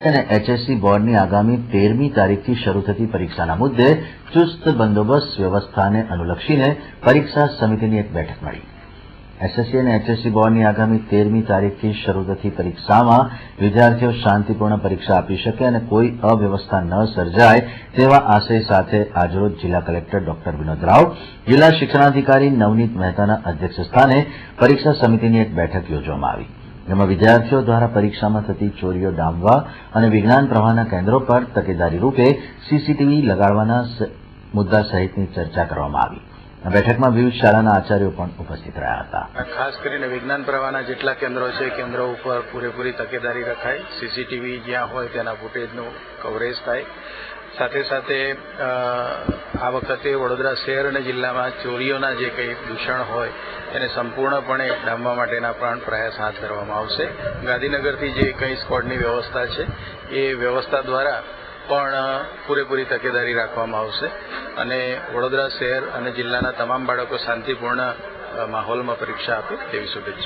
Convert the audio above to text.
અને એચએસસી બોર્ડની આગામી 13મી તારીખથી શરૂ થતી પરીક્ષાના મુદ્દે ચુસ્ત બંદોબસ્ત વ્યવસ્થાને અનુલક્ષીને પરીક્ષા સમિતિની એક બેઠક મળી। એસએસસી અને એચએસસી બોર્ડની આગામી 13મી તારીખથી શરૂ થતી પરીક્ષામાં વિદ્યાર્થીઓ શાંતિપૂર્ણ પરીક્ષા આપી શકે અને કોઈ અવ્યવસ્થા ન સર્જાય તેવા આશય સાથે આજરોજ જિલ્લા કલેક્ટર ડોક્ટર વિનોદ રાવ, જિલ્લા શિક્ષણાધિકારી નવનીત મહેતાના અધ્યક્ષસ્થાને પરીક્ષા સમિતિની એક બેઠક યોજવામાં આવી, જેમાં વિદ્યાર્થીઓ દ્વારા પરીક્ષામાં થતી ચોરીઓ ડામવા અને વિજ્ઞાન પ્રવાહના કેન્દ્રો પર તકેદારી રૂપે સીસીટીવી લગાડવાના મુદ્દા સહિતની ચર્ચા કરવામાં આવી। આ બેઠકમાં વિવિધ શાળાના આચાર્યો પણ ઉપસ્થિત રહ્યા હતા। ખાસ કરીને વિજ્ઞાન પ્રવાહના જેટલા કેન્દ્રો છે, કેન્દ્રો ઉપર પૂરેપૂરી તકેદારી રખાય, સીસીટીવી જ્યાં હોય તેના ફૂટેજનું કવરેજ થાય। સાથે સાથે આ વખતે વડોદરા શહેર અને જિલ્લામાં ચોરીઓના જે કંઈ દૂષણ હોય એને સંપૂર્ણપણે ડામવા માટેના પણ પ્રયાસ હાથ ધરવામાં આવશે। ગાંધીનગરથી જે કંઈ સ્કોડની વ્યવસ્થા છે એ વ્યવસ્થા દ્વારા પણ પૂરેપૂરી તકેદારી રાખવામાં આવશે અને વડોદરા શહેર અને જિલ્લાના તમામ બાળકો શાંતિપૂર્ણ માહોલમાં પરીક્ષા આપે તેવી શુભેચ્છા।